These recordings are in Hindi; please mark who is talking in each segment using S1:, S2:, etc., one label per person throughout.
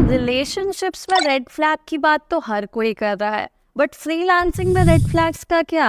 S1: रिलेशनशिप्स में रेड फ्लैग की बात तो हर कोई कर रहा है, बट फ्रीलांसिंग में रेड फ्लैग्स का क्या?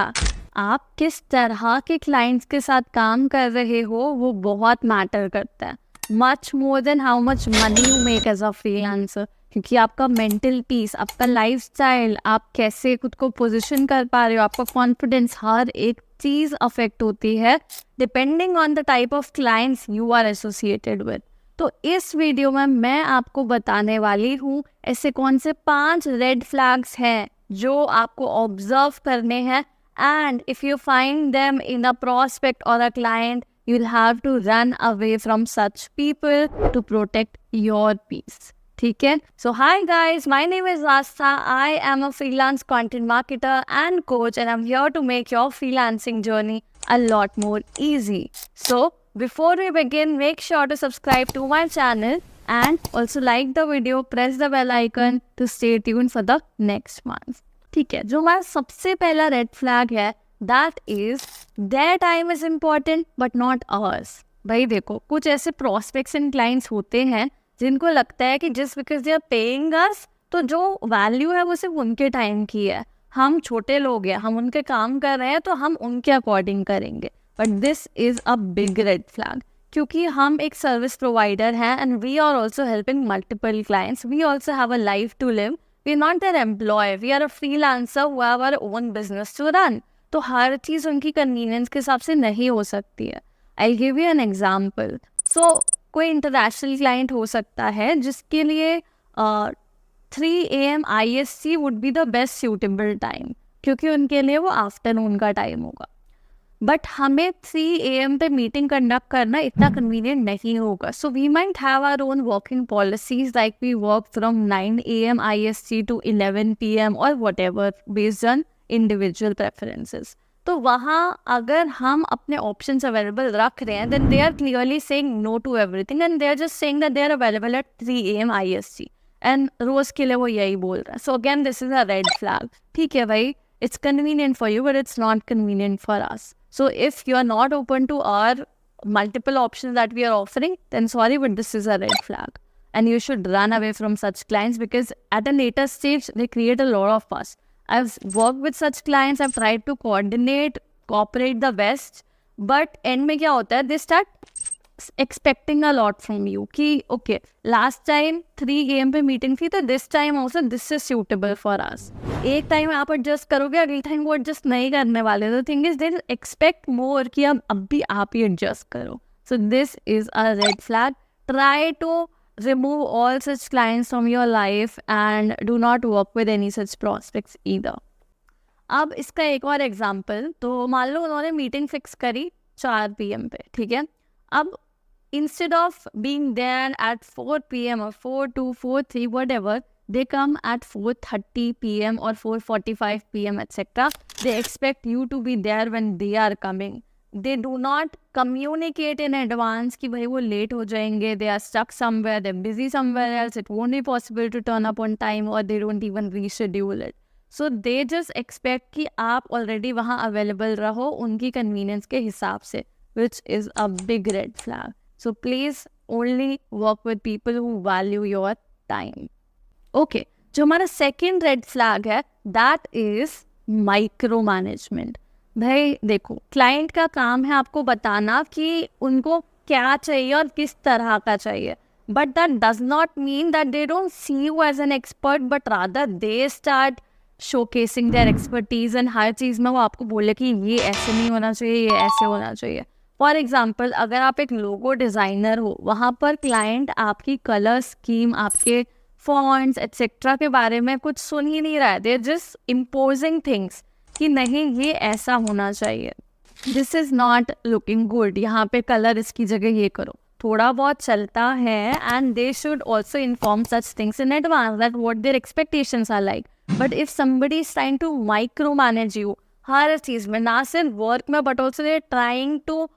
S1: आप किस तरह के क्लाइंट्स के साथ काम कर रहे हो वो बहुत मैटर करता है, much more than how much money you make as a freelancer. क्योंकि आपका मेंटल पीस, आपका लाइफस्टाइल, आप कैसे खुद को पोजीशन कर पा रहे हो, आपका कॉन्फिडेंस, हर एक चीज़ अफेक्ट होती है depending on the type of clients you are associated with. तो इस वीडियो में मैं आपको बताने वाली हूँ ऐसे कौन से 5 रेड फ्लैग्स हैं जो आपको ऑब्जर्व करने हैं, and if you find them in a prospect or a client you will have to run away from such people to protect your peace. ठीक है, so hi guys, my name is Aastha. I am a freelance content marketer and coach and I am here to make your freelancing journey a lot more easy. So before we begin, make sure to subscribe to my channel and also like the video, press the bell icon to stay tuned for the next month. ठीक है, जो हमारा सबसे पहला रेड फ्लैग है that is their time is important but not ours. भाई देखो, कुछ ऐसे prospects and clients होते हैं जिनको लगता है कि just because they are paying us तो जो वैल्यू है वो सिर्फ उनके टाइम की है। हम छोटे लोग हैं, हम उनके काम कर रहे हैं तो हम उनके अकॉर्डिंग करेंगे, but this is a big red flag. क्योंकि हम एक सर्विस प्रोवाइडर हैं and we are also helping multiple clients, we also have a life to live, we are not their employ, we are a freelancer who have our own business to run. तो हर चीज़ उनकी कन्वीनियंस के हिसाब से नहीं हो सकती है। I give you an example. So कोई इंटरनेशनल क्लाइंट हो सकता है जिसके लिए 3 AM IST would be the best suitable time, क्योंकि उनके लिए वो आफ्टरनून का टाइम होगा। बट हमें 3 AM पे मीटिंग कंडक्ट करना इतना कन्वीनियंट नहीं होगा। So we might have our own working policies, like we work from 9 AM IST to 11 PM और whatever, based on individual preferences. तो वहाँ अगर हम अपने ऑप्शंस अवेलेबल रख रहे हैं, then they are clearly saying no to everything and they are just saying that they are available at 3 AM IST and रोज के लिए वो यही बोल रहा है। So again this is a red flag. ठीक है भाई, it's convenient for you but it's not convenient for us. So if you are not open to our multiple options that we are offering, then sorry, but this is a red flag. And you should run away from such clients because at a later stage, they create a lot of fuss. I've worked with such clients, I've tried to coordinate, cooperate the best, but end में क्या होता है, they start expecting a lot from you कि okay, last time 3 AM पे मीटिंग थी तो this time also this is suitable for us. एक टाइम आप एडजस्ट करोगे, अगले टाइम वो एडजस्ट नहीं करने वाले। The thing is they expect more कि अब भी आप ही एडजस्ट करो। So this is a red flag. Try to remove all such clients from your life and do not work with any such prospects either. अब इसका एक और एग्जाम्पल, तो मान लो उन्होंने मीटिंग फिक्स करी 4 PM पे, ठीक है। अब instead of being there at 4 PM or 4 to 4:03 whatever, they come at 4:30 PM or 4:45 PM etc. They expect you to be there when they are coming. They do not communicate in advance कि भाई वो late हो जाएंगे, they are stuck somewhere, they're busy somewhere else, it won't be possible to turn up on time, or they don't even reschedule it. So they just expect कि आप already वहाँ available रहो उनकी convenience के हिसाब से, which is a big red flag. So please only work with people who value your time. Okay, जो हमारा second red flag है, that is micromanagement. भाई देखो, क्लाइंट का काम है आपको बताना कि उनको क्या चाहिए और किस तरह का चाहिए, but that does not mean that they don't see you as an expert, but rather they start showcasing their expertise and हर चीज़ में वो आपको बोले कि ये ऐसे नहीं होना चाहिए, ये ऐसे होना चाहिए। फॉर एग्जाम्पल, अगर आप एक लोगो डिज़ाइनर हो, वहाँ पर क्लाइंट आपकी कलर स्कीम, आपके फॉन्ट्स एट्सेट्रा के बारे में कुछ सुन ही नहीं रहा है। They are just imposing things कि नहीं ये ऐसा होना चाहिए, this is not looking good, यहाँ पे कलर इसकी जगह ये करो। थोड़ा बहुत चलता है and they should also inform such things in advance that what their expectations are like. But if somebody is trying to micro manage you हर चीज़ में, ना सिर्फ वर्क में but also they are trying to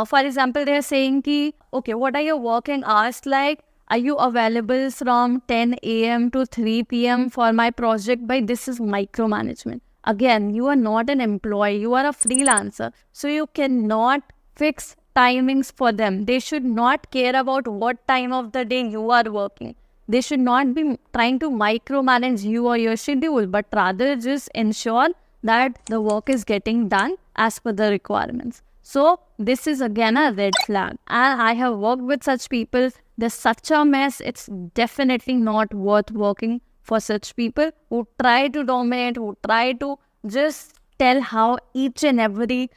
S1: for example, they are saying ki, okay, what are your working hours like? Are you available from 10 AM to 3 PM for my project? By this is micromanagement. Again, you are not an employee, you are a freelancer. So you cannot fix timings for them. They should not care about what time of the day you are working. They should not be trying to micromanage you or your schedule, but rather just ensure that the work is getting done as per the requirements. So this is again a red flag. And I have worked with such people. There's such a mess. It's definitely not worth working for such people who try to dominate, who try to just tell how each and every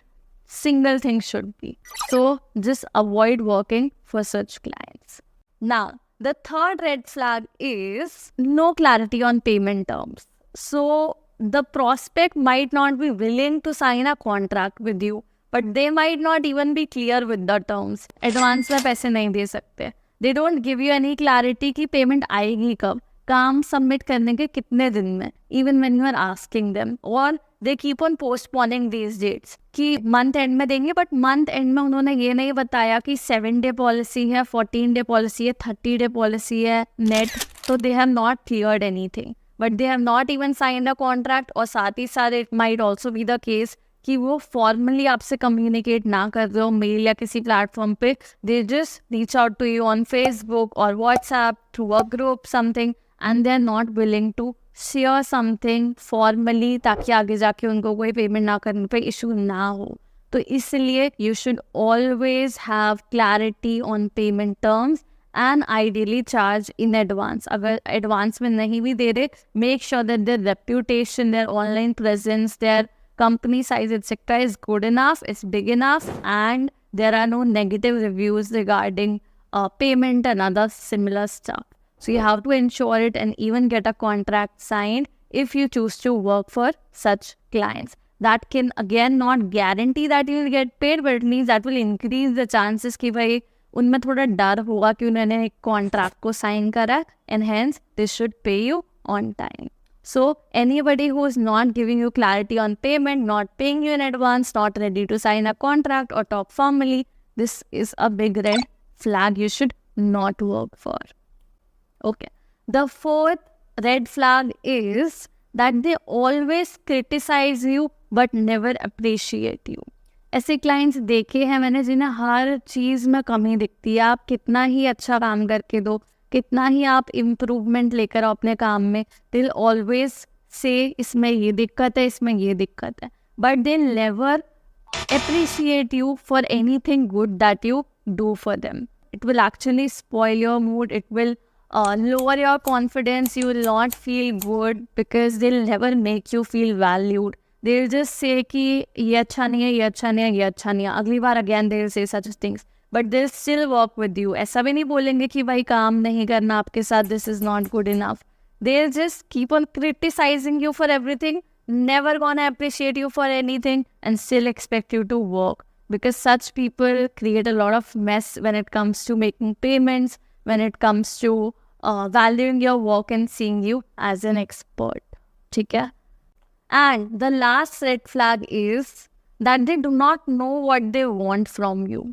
S1: single thing should be. So just avoid working for such clients. Now, the third red flag is no clarity on payment terms. So the prospect might not be willing to sign a contract with you, but they might not even be clear with the terms. Advance में पैसे नहीं दे सकते. They don't give you any clarity कि payment आएगी कब, काम सबमिट करने के कितने दिन में, even when you are asking them. और they keep on postponing these dates कि मंथ एंड में देंगे, बट मंथ एंड में उन्होंने ये नहीं बताया कि 7-day पॉलिसी है, 14-day पॉलिसी है, 30-day पॉलिसी है नेट. तो they have not cleared anything, but they have not even signed a contract. और साथ ही साथ it might also be the case कि वो फॉर्मली आपसे कम्युनिकेट ना कर रहे हो मेल या किसी प्लेटफॉर्म पे. They just reach out to you on Facebook or WhatsApp through a group something, and they are not willing to share something formally, ताकि आगे जाके उनको कोई पेमेंट ना करने पे इशू ना हो. तो इसलिए you should always have clarity on payment terms and ideally charge in advance. अगर एडवांस में नहीं भी दे रहे, make sure that their reputation, their online presence, their company size, etc. is good enough, it's big enough, and there are no negative reviews regarding payment and other similar stuff. So you have to ensure it and even get a contract signed if you choose to work for such clients. That can again not guarantee that you will get paid, but at least that will increase the chances कि भाई उनमें थोड़ा डर होगा कि उन्होंने एक कॉन्ट्रैक्ट को साइन करा, and hence they should pay you on time. So anybody who is not giving you clarity on payment, not paying you in advance, not ready to sign a contract or talk formally, this is a big red flag you should not work for. Okay. The fourth red flag is that they always criticize you but never appreciate you. ऐसे क्लाइंट्स देखे हैं मैंने जिन्हें हर चीज़ में कमी दिखती है. आप कितना ही अच्छा काम करके दो, कितना ही आप इम्प्रूवमेंट लेकर आओ अपने काम में, दिल ऑलवेज से इसमें ये दिक्कत है, इसमें ये दिक्कत है, but they never appreciate you for anything good that you do for them. It will actually spoil your mood, it will lower your confidence, you will not feel good because they'll never make you feel valued. They'll just say कि ये अच्छा नहीं है, ये अच्छा नहीं है, ये अच्छा नहीं है. अगली बार again they'll say such things. But they'll still work with you. ऐसा भी नहीं बोलेंगे कि भाई काम नहीं करना आपके साथ, this is not good enough. They'll just keep on criticizing you for everything, never gonna appreciate you for anything, and still expect you to work. Because such people create a lot of mess when it comes to making payments, when it comes to valuing your work and seeing you as an expert. ठीक है? And the last red flag is that they do not know what they want from you.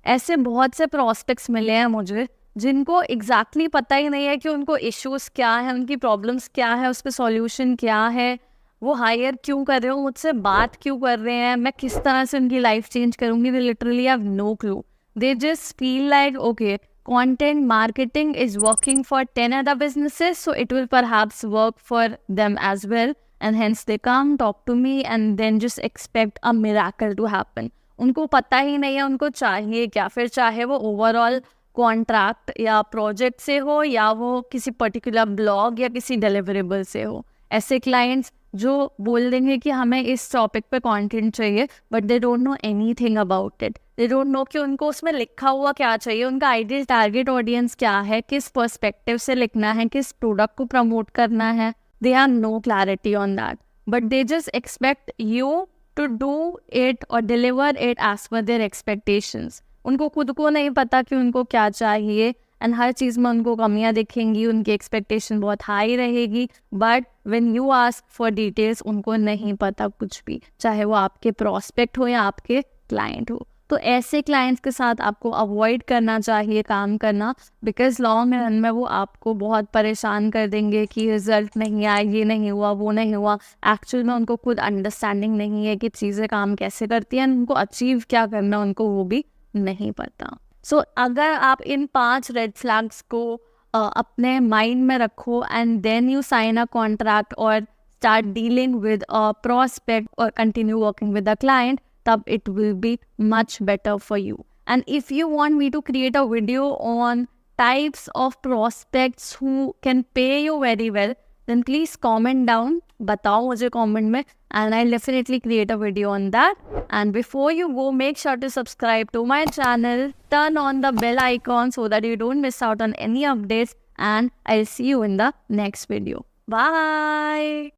S1: ऐसे बहुत से प्रॉस्पेक्ट्स मिले हैं मुझे जिनको एग्जैक्टली पता ही नहीं है कि उनको इश्यूज़ क्या है, उनकी प्रॉब्लम्स क्या है, उस पर सॉल्यूशन क्या है, वो हायर क्यों कर रहे हो, मुझसे बात क्यों कर रहे हैं, मैं किस तरह से उनकी लाइफ चेंज करूँगी. They literally have no clue. They just feel like okay, content marketing is working for 10 other businesses, so it will perhaps work for them as well, and hence they come talk to me and then just expect a miracle to happen. उनको पता ही नहीं है उनको चाहिए क्या, फिर चाहे वो ओवरऑल कॉन्ट्रैक्ट या प्रोजेक्ट से हो या वो किसी पर्टिकुलर ब्लॉग या किसी डिलीवरेबल से हो. ऐसे क्लाइंट्स जो बोल देंगे कि हमें इस टॉपिक पे कंटेंट चाहिए, but they don't know anything about it. They don't know कि उनको उसमें लिखा हुआ क्या चाहिए, उनका आइडियल टारगेट ऑडियंस क्या है, किस पर्सपेक्टिव से लिखना है, किस प्रोडक्ट को प्रमोट करना है. They have no clarity on that, but they just expect you to do it or deliver it as per their expectations. उनको खुद को नहीं पता कि उनको क्या चाहिए, एंड हर चीज़ में उनको कमियां दिखेंगी, उनकी एक्सपेक्टेशन बहुत हाई रहेगी, but when you ask for details उनको नहीं पता कुछ भी, चाहे वो आपके प्रॉस्पेक्ट हो या आपके क्लाइंट हो. तो ऐसे क्लाइंट्स के साथ आपको अवॉइड करना चाहिए काम करना, बिकॉज लॉन्ग रन में वो आपको बहुत परेशान कर देंगे कि रिजल्ट नहीं आया, ये नहीं हुआ, वो नहीं हुआ. एक्चुअल में उनको खुद अंडरस्टैंडिंग नहीं है कि चीज़ें काम कैसे करती हैं, उनको अचीव क्या करना उनको वो भी नहीं पता. सो अगर आप इन 5 रेड फ्लैग्स को अपने माइंड में रखो and then you sign a contract और start dealing with a prospect or continue working with a client, तब it will be much better for you. And if you want me to create a video on types of prospects who can pay you very well, then please comment down, बताओ मुझे comment में, and I'll definitely create a video on that. And before you go, make sure to subscribe to my channel, turn on the bell icon so that you don't miss out on any updates, and I'll see you in the next video. Bye!